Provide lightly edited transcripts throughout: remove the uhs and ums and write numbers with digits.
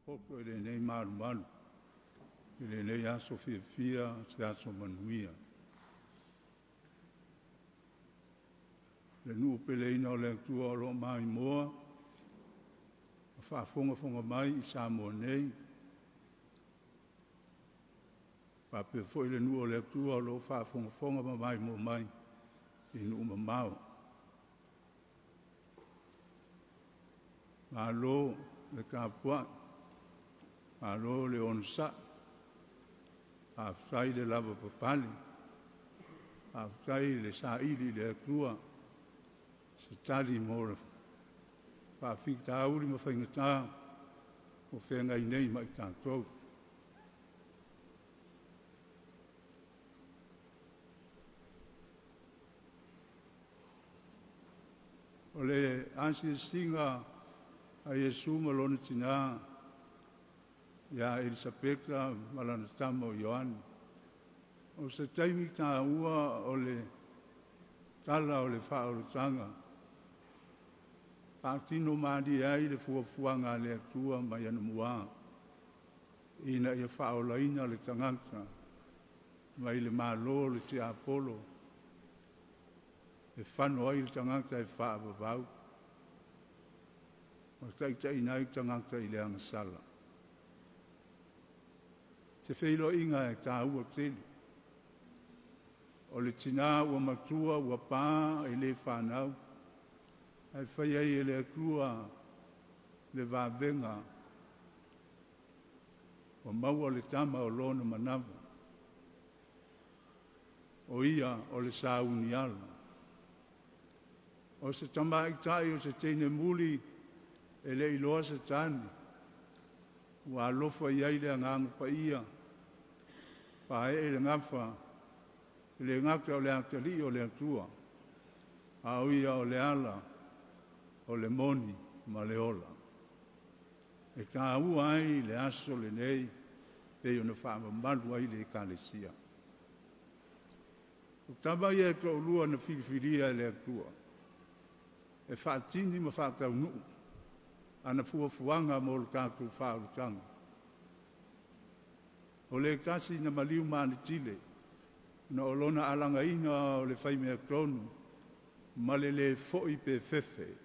Hoko ele nei maru maru. Ele nei aso fia, se aso manuia. Le nuu pele ina o le tua o lo mai moa. Whaafonga mai i Samoa nei. Pape foi le nuu o le tua o lo whaafonga mai mo mai. I nuu mamao. Malo le kapua. Malo le onsa. Aftai le lava papali. Aftai le saili le tua. Se tali mora. Whaafika auri ma whaingata. O whenga i nei mai tātou. O le ansi singa a Yesu malona tina ya Elisabeta malana tamo Ioan. O se taimi tā ua o le tala o le whaorotanga. Pātino mādi ai le fuafuanga le atua mai ana mua. Ina ia whaolaina le tangata. Mai le mālo le te apolo. E whano ai le tangata e whaababau. O taitai nai tangata i le angasala. Te whilo inga e tā ua tele. O le tina ua matua ua pā e le whanau. Ai whai ai e le atua le vāvenga. O maua le tama o lona manawa. O ia o le sauni ala. O se tama itai o se teine muli e le iloa se tani. Ua alofa iai le angangu pa ia. Pa e le ngafa. Le ngaka o le atali o le atua. A o ia o le ala. O le moni ma le ola. E ka ua ai le aso le nei. E ona whaama malu ai le kalesia. O tama ia e tau lua na whiwhiria le atua. E whaatini ma whaatau nuu. Ana fuafuanga mo le kātou whaarutanga. O le kasi na maliu maani tile. Na olona alanga ina o le whaimea kronu. Ma le foi pe fefe.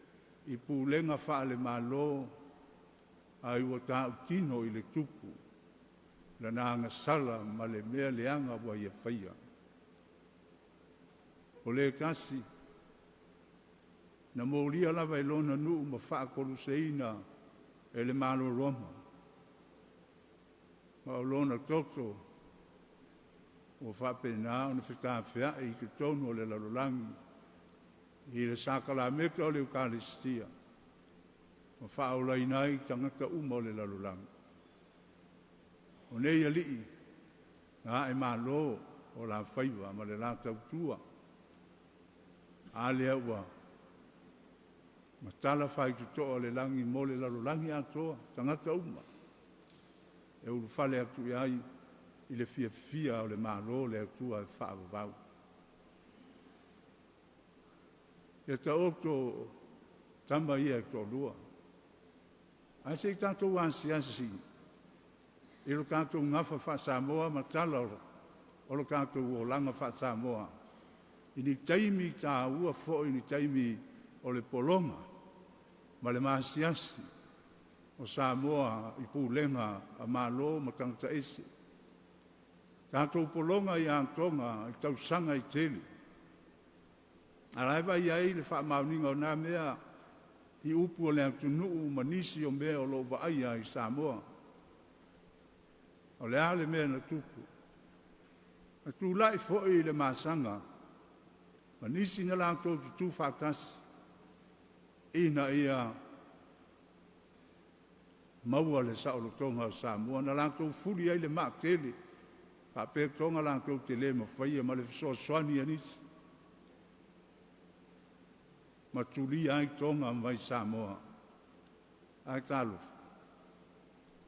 I pūlenga wha le malo. Ai ua tāu tino i le tupu. La nanga sala ma le mea leanga wa ia whaia. O le kasi. Na mōria lava e lona nuu ma whaakolu seina e le malo Roma. Ma o lona toto o whapena o na whitawhia i ke tonu o le lalolangi i le sakala meka o le Eukaristia. Ma whaolai nai tangata uma o le lalolangi. O nei alii na e malo o la whaiwa ma le la tautua. A lea ua ma tala whai tu toa le langi mo le lalolangi atoa, tangata uma. E uru whale atu iai i le fia o le malo le atua e whaavavau. E ta oto tamba ia e tō lua. Ai se i tātou ansi. I lo kātou ngafa wha Samoa ma tala o lo kātou o langa wha Samoa. I ni taimi tā ua fo i ni taimi o le polonga. Ma le maasiasi o Samoa i pūlenga a malo ma tangata ese. Tātou polonga i antonga i tausanga i tele. Araiva i ai le wha mauninga o nā mea i upu o le antunuu manisi o mea o lo vaia i Samoa. O le ale mea na tupu. A tū lai foi le masanga. Manisi na lantou tu whakasi. Ina ia maua le saolotonga o Samoa. Na lantou furi ai le maakele. Pa pe tonga lantou te le ma whaia ma le fisoa soani anisi. Ma tuli ai tonga mai Samoa. Ai talof.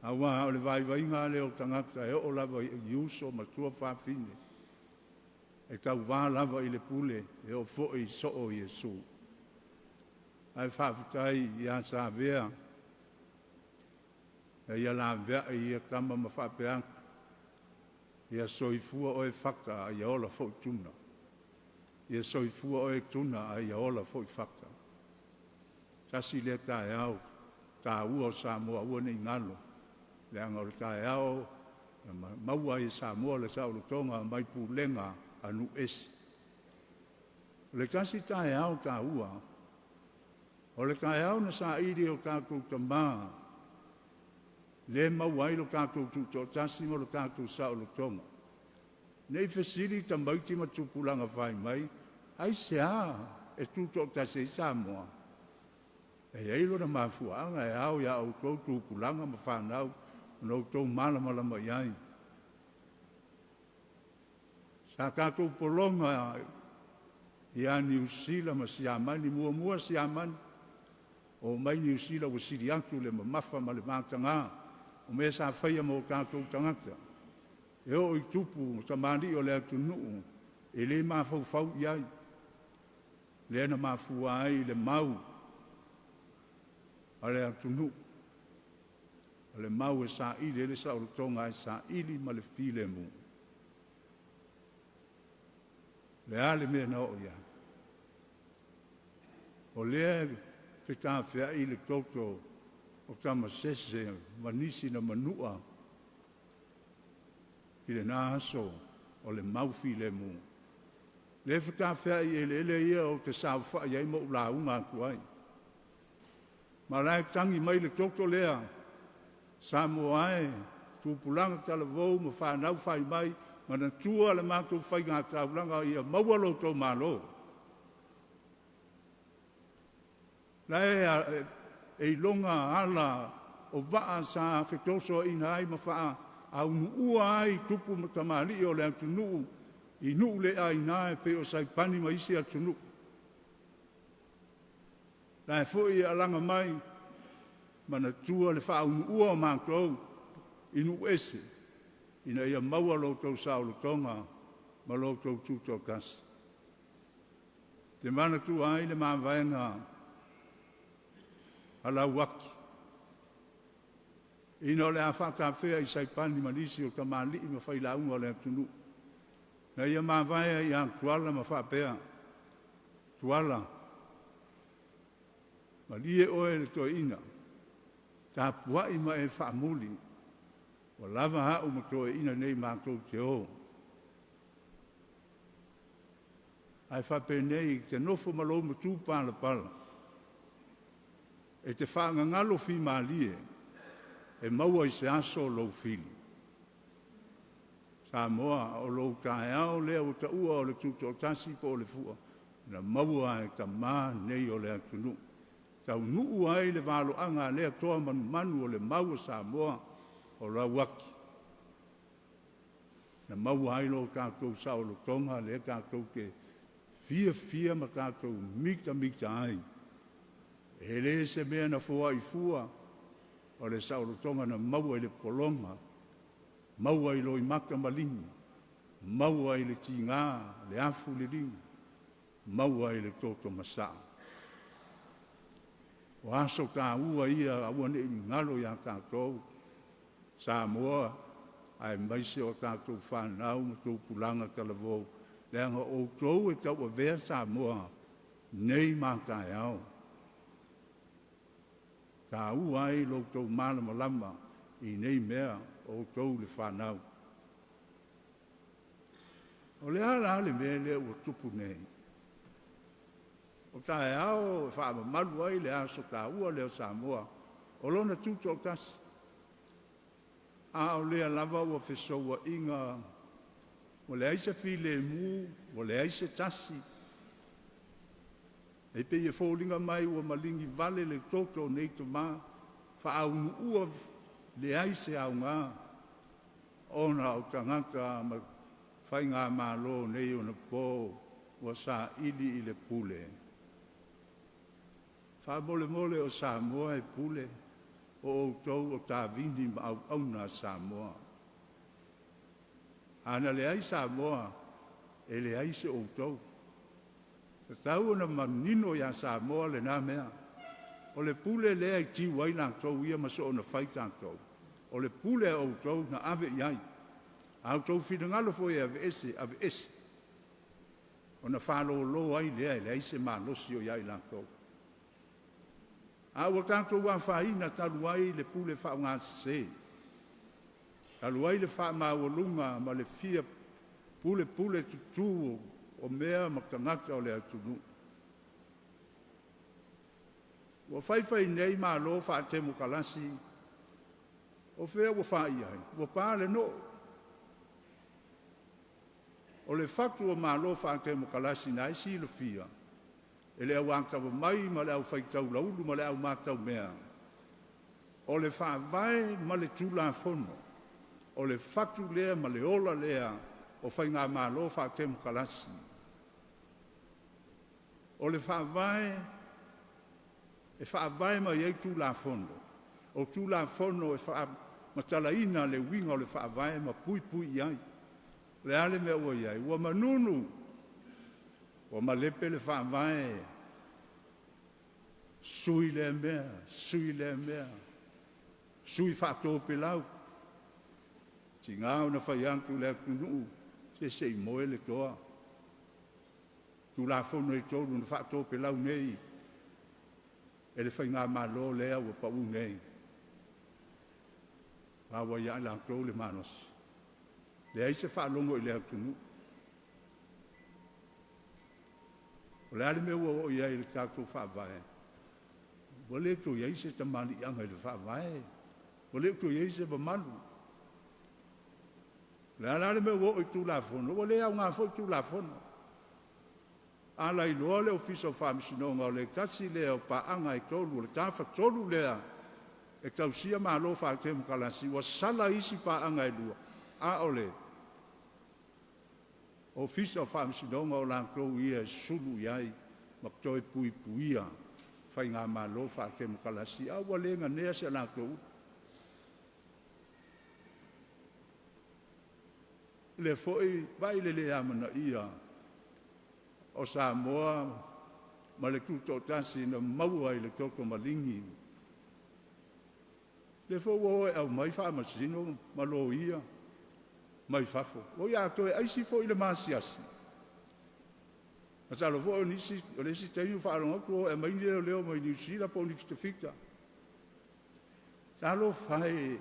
Awa o le vai le o tangata e o lava i uso ma tua whawhine. E tau wā lava i le pule e o fo i so o Yesu. Ai whawhitai i a sa vea e ia la vea ia kama ma whapeang, ia soifua o e whaka a ia ola fo tuna. Ia soifua o e tuna a ia ola fo whaka. Tasi le tae au, tā ua o Samoa ua nei ngalo, le anga o tae au, maua i Samoa le sa tonga mai pulenga anu esi. Le kasi tae au tā ua, o le tae au na sa iri o kātou tamā, le mauai lo kātou tuto tasi mo lo kātou sa tonga. Nei fesiri tamauti ma tupulanga whai mai, ai sea e tuto tasi i Samoa. E eilo na mafuanga e au ia au tou tupulanga ma whanau, no tou malama iai. Sa kātou polonga ia New Zealand ma siamani, mua siamani, o mai New Zealand wa siri atu le mamafa ma le mātanga, o mea sa whaia mo kātou tangata. E o i tupu, tamani o le atu nuu, e le mafau iai, le na mafua ai le mau, a le atu nuu. Le mau e sa ili, le sa tonga e sa ili ma le file mu. Le ale mea na o ia. O lea te tāwhea i le toto o tama sese manisi na manua i le nāso o le mau file mu. Le whakawhea i ele ia o te sauwha iai mo la unga kuai. Ma lai tangi mai le toto lea Samoa e, tūpulanga tala vau, ma whanau whai mai, ma na tua le mātou whai ngā tāulanga ia maua lo tō mālo. Lai e longa ala o waa sa whetoso i nai ma wha au nuua ai tupu ma tamali o le atu nuu, i nuu le ai nai pe o sai pani ma isi atu nuu. Lai fui alanga mai, mana tua le wha ua o mātou inu ese, ina ia maua loutou saulo tonga, ma loutou tuto kasi. Te mana tua ai le māwaenga ala waki. Ina le a whakawhea i saipani manisi o ka mali i ma whailaunga o le atunu. Na ia māwaea i ang tuala ma whapea. Tuala. Ma lie oe le toi ina. Tā puai ma e whaamuli, o lava hau ma toe ina nei mātou te o. Ai whape nei, te nofo malo ma tū pala pala. E te whaanga ngalo fi mālie, e maua i se aso lo fili. Samoa o lo tae au lea o ta ua o le tuto tasi po o le fua, na maua e ka mā nei o le atunu. Tau nuu ai le valo anga lea toa manu o le mau Samoa o la waki. Na mau ai lo kātou sao lo tonga le kātou ke fia ma kātou mikta ai. E le se mea na fua i fua o le sao lo tonga na mau ai le polonga, mau ai lo i maka malingi, mau ai le tinga, le afu le lingi, mau ai le toto masaa. O aso ka ua ia ua ne ngalo ia kātou, Samoa, ai maise o kātou whanau, ma tō pulanga kalavou, leanga o tōu e tau a vea Samoa, nei mā kai au. Ka ua ai lo tōu malama lama, i nei mea o tōu le whanau. O le ala ale mea lea ua tupu nei. O tae ao, e whaama malu ai le aso ka ua leo Samoa, o lona tuto o kasi. A o lea lava ua whesoua inga, o le aise file mu, o le aise tasi. E pe ia fōlinga mai ua malingi vale le toto nei to mā, whaau ua le aise au ngā, ona o tangata ma whainga mā lo nei o na pō, ua sa ili i le pule. Wha mole o Samoa e pule, o tau o tā vini ma au auna Samoa. Ana le ai Samoa, e le ai se o tau. Ka tau na manino ya Samoa le nā mea, o le pule le ai ti wai nang tau ia maso o na whai tātou. o le pule o tau na ave iai. Au tau whingalo fo e ave ese. O na whalo lo ai lea, le aise maa losi o iai lantou. Au o tātou wa whaina talu ai le pule wha ngā se. Talu ai le wha maa walunga ma le fia pule tutu o mea ma tangata o le atunu. Wa whaiwhai nei maa lo wha te mukalasi. O whea wa wha iai, wa pāle no. O le whaktu o maa lo wha te mukalasi na isi lo fia. E le au antawa mai, ma le au whaitau laulu, ma le au mātau mea. O le whaavae, ma le tūla whono. O le whaktu lea, ma le ola lea, o whai ngā mālo wha temu kalasi. O le whaavae, e whaavae ma iei tūla whono. O tūla whono e wha matalaina le winga o le whaavae ma pui iai. Le ale mea ua iai, ua manunu. O ma lepe le whaavae, sui le mea, sui whaatō pe lau. Ti ngāo na whaiantu le akunu, se i moe le toa. Tu la whono i tōru na whaatō pe lau nei, e le whai ngā malo lea ua pau nei. Wawa ia la tō le manos. Le aise whaalongo i le akunu. O le ale mea ua o iai le tātou whaavae. O le to iai se tamani anga i le whaavae. O le to iai se bamalu. Le ale mea ua o i tū la whono. O le au ngā fo i tū la whono. Ala i loa le ofisa o whaamisinonga o le kasi lea o paanga i tolu. O le tāwha tolu lea e tausia maa lo whaatemu kalasi. Wa sala isi paanga i lua. A ole. O fisa o whaamisinonga o lankou ia e sulu iai, maktoe puia, whai ngā malo whaatemu kalasi, a walenga nea se lankou. Le foi, vai le amana ia, o Samoa, ma le kuto tasi na maua i le toko malingi. Le foi o e au mai whaamasino, malo ia, mai fafo. O ia toe aisi fo i le masiasi. Masalo fo o nisi, o nisi teiu whaaronga ko e mai leo mai niusila po ni fita. Talo fai,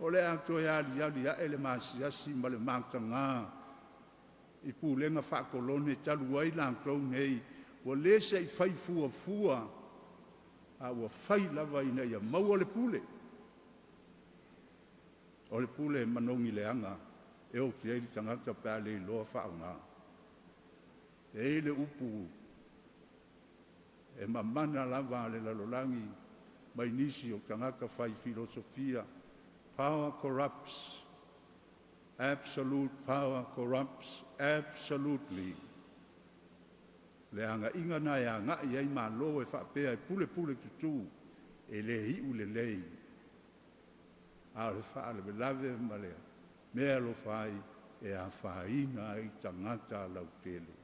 o le atoe ali a le masiasi ma le mātanga. I pūlenga whaakolone talu ai lankou nei. O le se i fai fua, a ua fai lava ina ia maua le pule. O le pule manongi le anga. E o ki eili tangata pēle i loa whaunga. E le upu, e mamana lava le lalolangi, mai nisi o tangata whai filosofia. Power corrupts. Absolute power corrupts absolutely. Le anga inga nai a ngai ai ma lo e whapea e pule tutu, e le hiu le lei. A le whaale me lave ma lea. Mea lo fai e a whaina i tangata lau tele.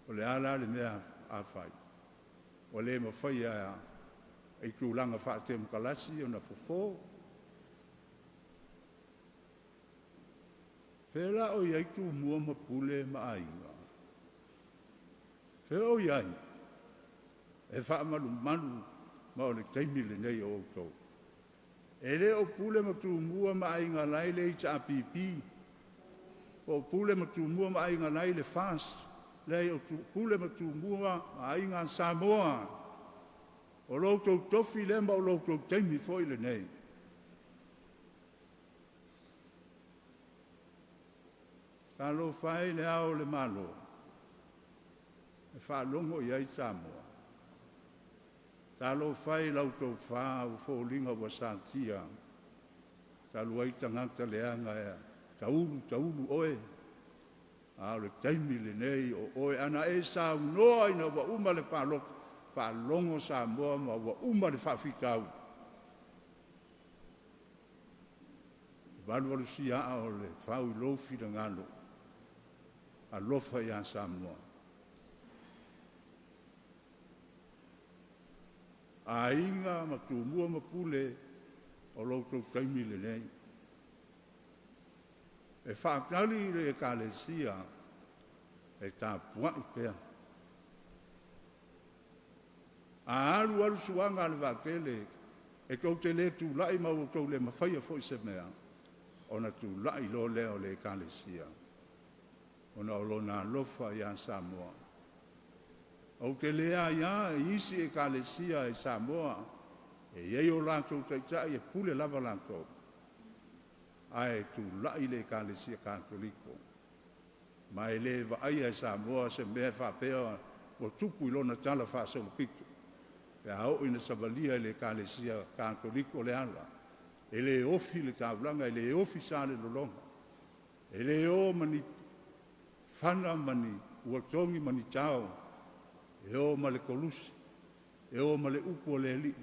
O le ala le mea a fai. O le ma fai a i tūlanga whaatemu kalasi o na fofo. Whela o iai tū mua ma pule ma ainga. Whela o iai. E whaamalu manu ma o le teimi le nei o autou. E le o pule ma tū mua ma ainga lai le i ta apipi. O pule ma tū mua ma ainga lai le fast. Le o pule ma tū mua ma ainga Samoa. O lautou tofi le ma o lautou teimi foi le nei. Ka lo fai le ao le malo. E whaalongo i ai Samoa. Talo fai lautou wha o fōlinga wa santia. Talo ai tangata leanga ea. Taulu oe. A le taimi le nei o oe ana e sa noa ina wa uma le pālok. Whaalongo Samoa ma wa uma le whawhikau. Walu si a o le whau i lofi na ngano. A lofa i a Samoa. a inga ma tu mua ma pule o loutou taimi le nei. E whaakali le e kālesia e tā puai pēr. A alu suanga le vākele e kou te le tu lai mau kou le mawhaia fo i se mea o na tu lai lo leo le kālesia. O na olo na lofa ia Samoa. O te lea ia e isi e kālesia e Samoa e iei o lātou taitai e pule lava lātou. Ai tu lai le kālesia Katoliko. Ma e le vaia e Samoa se mea whapea o tupu ilona tala whasau pitu. E au ina savalia le kālesia Katoliko le ala. E le ofi le tāulanga, e le ofi sa le lolonga. E le o mani whana mani uatongi mani tau. E o ma le kolusi. E o ma le upo le li.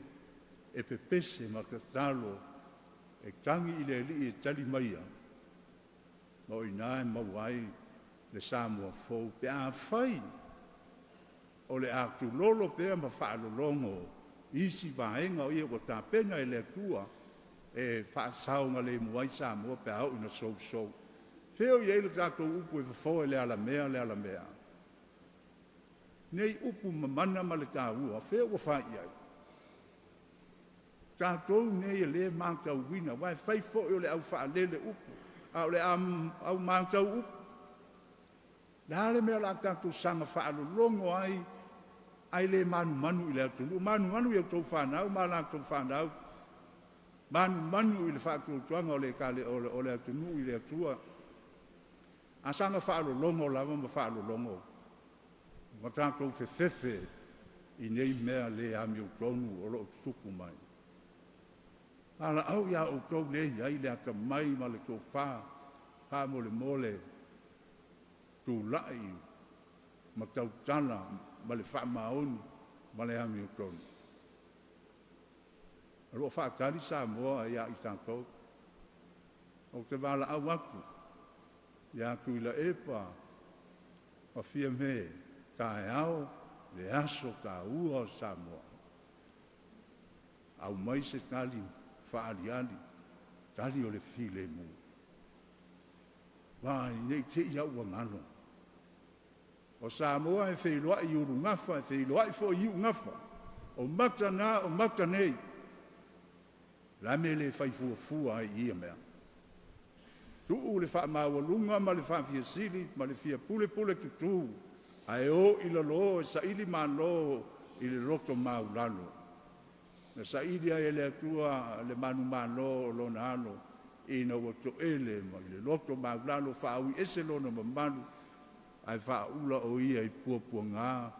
E pepese ma katalo. E tangi i le li e tali maia. Ma o inae mawai le Samoa fou. Pe a whai. O le atu lolo pea ma whaalolongo. Isi vaenga o ia o tā pena e le tua. E whaasaunga le muai Samoa pe au ina sou. Feo i eile tātou upu e whafo e le ala mea. Nei upu mamana ma le tāua. Feo wa whai ai. Tātou nei e le mātau wina. Wai whai fo e o le au whaalele upu. Au le au mātau upu. Lale mea la tātou sanga whaalolongo ai le manu i le atunu. Manu i au tau whanau, ma la tau whanau. Manu i le whaatutuanga o le atunu i le atua. A sanga whaalolongo lava ma whaalolongo. Ma tātou whewhewe i nei mea le ami o tonu o lo tupu mai. Ala au ia o tau le iai le aka mai ma le tō wha mole. Tu lai ma tau tala ma le wha maonu ma le ami o tonu. Alo whaakari Samoa ia i tātou. O te wala au aku. Ia kuila epa. Ma fia me tae au le aso tā ua o Samoa. Au mai se tali whaaliali. Tali o le file mu. Vai nei te ia ua ngalo. O Samoa e wheiloa i uru ngafa, e wheiloa i fo i u ngafa. O mata nei. La me le fai fua ai ia mea. Tuu le wha mawalunga, ma le wha fia sili, ma le fia pule tutu. Ai o i lo, sa ili malo i le roto maulalo. Na sa ili ai le atua le manu malo o lona alo. Ina wato ele, ma i le roto maulalo, wha au i ese lona mamanu. Ai wha ula o ia i pua ngā.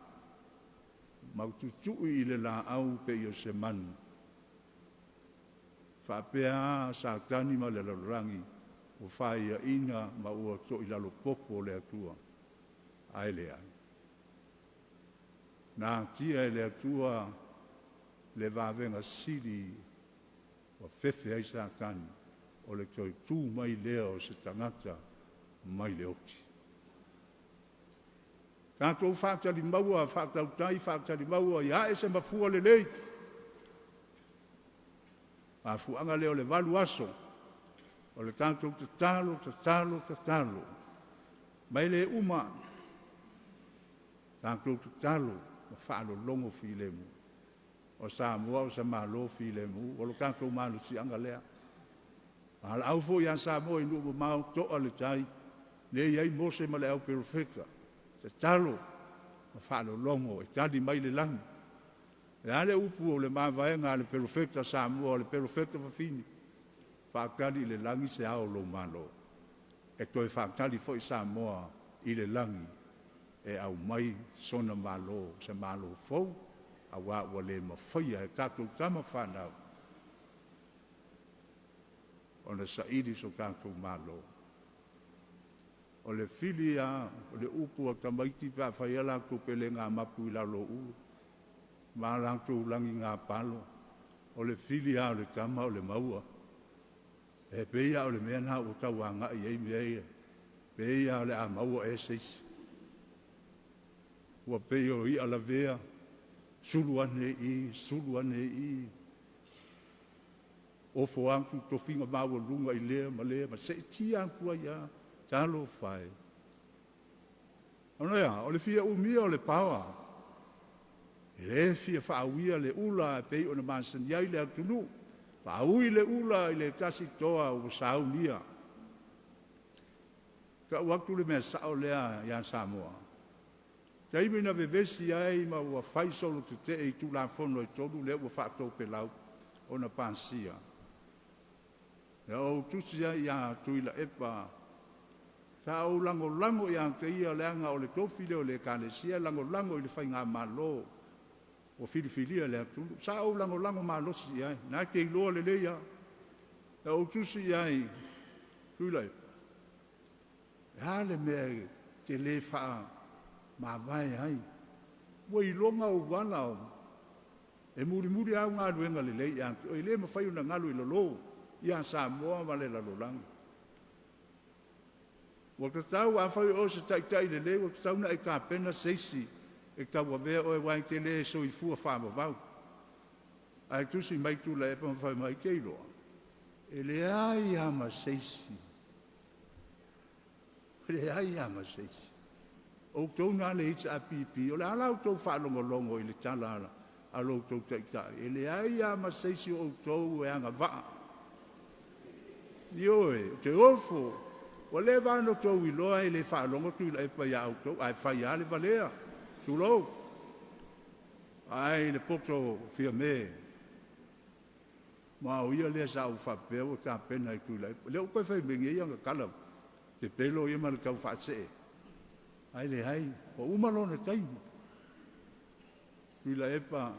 Maututu i le la au pe i o se manu. Whapea sa tani ma le lalurangi o whaia ina ma ua to i lalo popo le atua. Ai le ai. Nā tia e le atua le wawenga siri o whewhe ai sa tani o le toi tū mai leo se tangata mai le oti. Tātou whātari maua, whātari maua, ia e se mafua le lei. A fuanga leo le valu aso. O le tātou te talo. Mai le uma. Tātou te talo. Ma whaalo longo filemu. O Samoa o sa malo filemu. O lo tātou malo si anga lea. Ala au fo ia Samoa inu mo mau toa le tai. Le iai mose ma le au perfecta. Te talo. Ma whaalo longo. E tadi mai le langi. E ale upu o le mawaenga le perfecta Samoa, le perfecta whawhini. Whaakari le langi se ao lo malo. E toi whaakari fo i Samoa i le langi. E au mai sona malo, se malo fau. A wa le mawhaia e tātou tama whanau. O le saidi so tātou malo. O le filia, o le upu o tamaiti pa whaiala kupele ngā mapu i lalo ulu. Ma lantou langi ngā palo, o le filia o le tama o le maua. E peia o le mea nā o tau anga i ei mea. Peia o le a maua e seis. Ua peia o i ala vea, Suluane i. O foanku tofinga maua lunga I lea ma se tia kua ia talo fai. Ono ia, o le fia umia o le pawa. E le fia whaawia le ula pei o na mansaniai le atunu. Whaaui le ula I le kasi toa o saunia. Ka waktu le mea sao lea ia Samoa. Ka imi na vevesi ai ma ua whai solo te te I tu la fono I tolu le ua whaatou pe lau o na pansia. E o tusi ai ia tuila epa. Sa o lango ia te ia leanga o le tofi le o le kalesia lango I le whai ngā malo o filifilia le atulu. Sa o lango malosi ai. Nā ke iloa le leia. E o tusi ai tuila epa. Hale mea te le wha ma vai ai. Wa I longa o wana o. E muri au ngā ruenga le lei ia. O I le mawhai una ngalu I lolo. Ia Samoa ma le lalolangi. Wa ka tau a whai o se taitai le le. Wa ka tau na e ka pena seisi. E ka tau a vea o e wai te le so I fua wha mawau. Ai tusi mai tu la e pa mawhai mai keiloa. E le ai ama seisi. Le ai ama seisi. O tau na le hita a pipi. O le ala o tau whalongolongo I le talala. Alo tau taitai. E le ai ama seisi o tau e anga waa. Ioe, te ofo. O le vano tau I loa I le whalongo tu I pa ia au tau. Ai whai ale valea. Tu lou. Ai le poto fia me. Ma o ia le sa u whapea o ta pena I tu I. Le upai whai mengi ia nga kalam. Te pelo ia mana kau whaatse. Ai le hai, o umalona taimu. Tui la epa,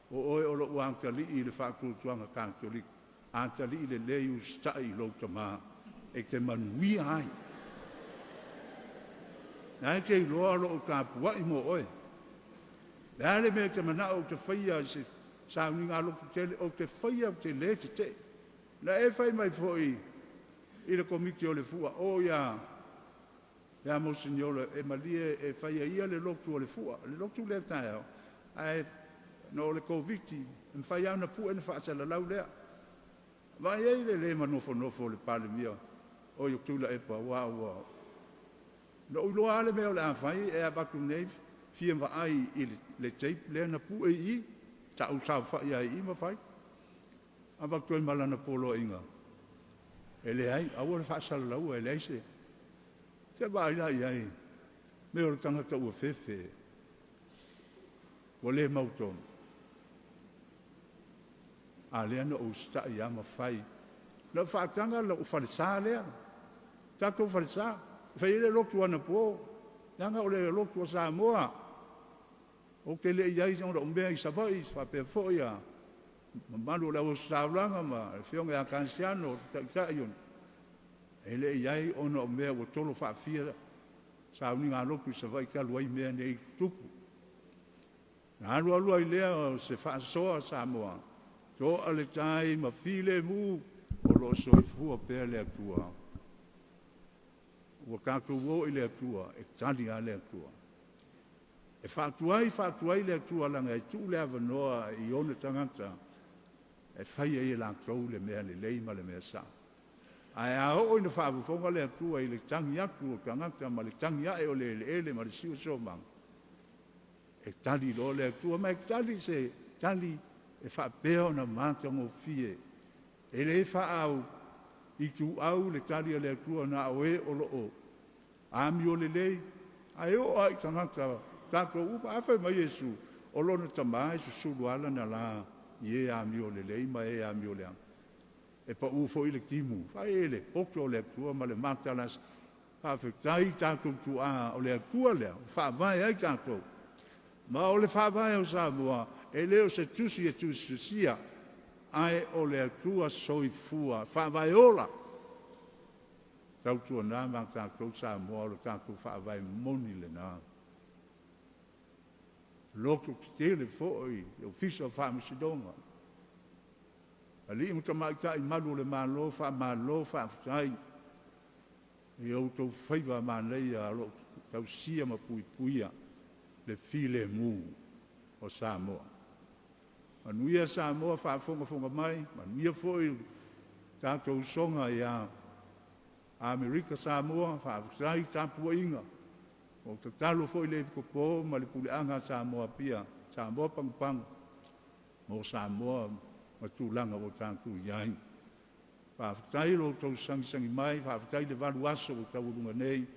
o oe o lo uantali I le whaakutuanga Katoliko. Antali I le leu stai lo tama. E te manuia ai. Nai te iloa lo o kāpua I mo oe. Le ale me te mana o te whaia se sauninga lo tele o te whaia o te le te te. La e whai mai fwoi. I le komiti o le fua, o ia Monsignore, e malie e whaia ia le loktu o le fua, le loktu le tae au, ai no le koviti, e whaia una pu e na whaatala lau lea. Vai ei le manofo le pale mia, o i oktula e pa, wow. No uloa ale mea o le awhai, e a baku neiv, fia mwa ai I le tape, le na pu e I, ta usau whaia I ma whai, a baku e malana polo inga. E le ai, aua le whaasala lau e le aise. Te vai lai ai, me o le tangata ua fefe. Wa le mauton. A lea na o sta I ama whai. Na whaatanga la o whalisa lea. Tako whalisa. Whai le loku ana po. Nanga o le loku o Samoa. O ke le iai zang o mbea I savai, whapea foia. Malu la o saulanga ma fionga ya kansiano ta yon e le iai ona o mea o tolo whaafia sauninga loku sa vai ka luai mea nei tupu na alua I lea se whaasoa Samoa to ale tai ma file mu o lo soifua pea le atua ua kākou I le atua e tani a le atua e whaatuai le atua langa e tu le avanoa I ona tangata e whaia I la kou le mea le leima le mea sa. Ai a o ina whaabufonga le atua I le tangi aku o tangata ma le tangi ae o le ele ma le siu somang. E tali lo le atua ma e tali se tali e whaapea o na mātango fie. E le whaau I tu au le tali le atua na oe o lo o. Ami o le lei. Ai o ai tangata kako upa awhai mai Yesu o lona tamai susulu ala na la. Ie ami o le leima e ami o le am. E pa ufo I le timu. Fai ele, pokto o le atua ma le matalas. Whawhetai tātou tu a o le atua lea. Whawai ai tātou. Ma o le whawai o Samoa. E leo se tusi e tusia. Ai o le atua soifua. Whawai ola. Tautua nā mang tātou Samoa o le tātou whawai moni le nā. Loko ki tele foi, o fisa o whaamisidonga. Ali mo tamaita I malu le malo, whaafutai. I au tau whaiva manei a lo tau sia ma puipuia le file mu. o Samoa. Manuia Samoa whaafonga mai, manuia foi tātou songa ia Amerika Samoa, whaafusai tāpua inga. O te talo foi le kopo, ma le puleanga Samoa pia, Samoa pangpang, o Samoa matulanga o tātou iai. Whaafusai lo tau sangi mai, whaafusai le walu aso o tau urunga nei,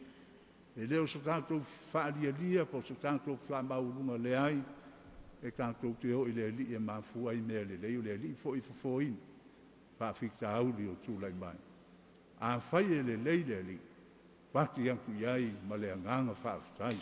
e leo sa tātou whaalia po sa tātou whaamaurunga le ai, e tātou te o i le li e mafua i mea le leo le li fo i fofoin, whaafika auli o tūlai mai. A whai e le li, pati anku iai ma le anganga whaafusai.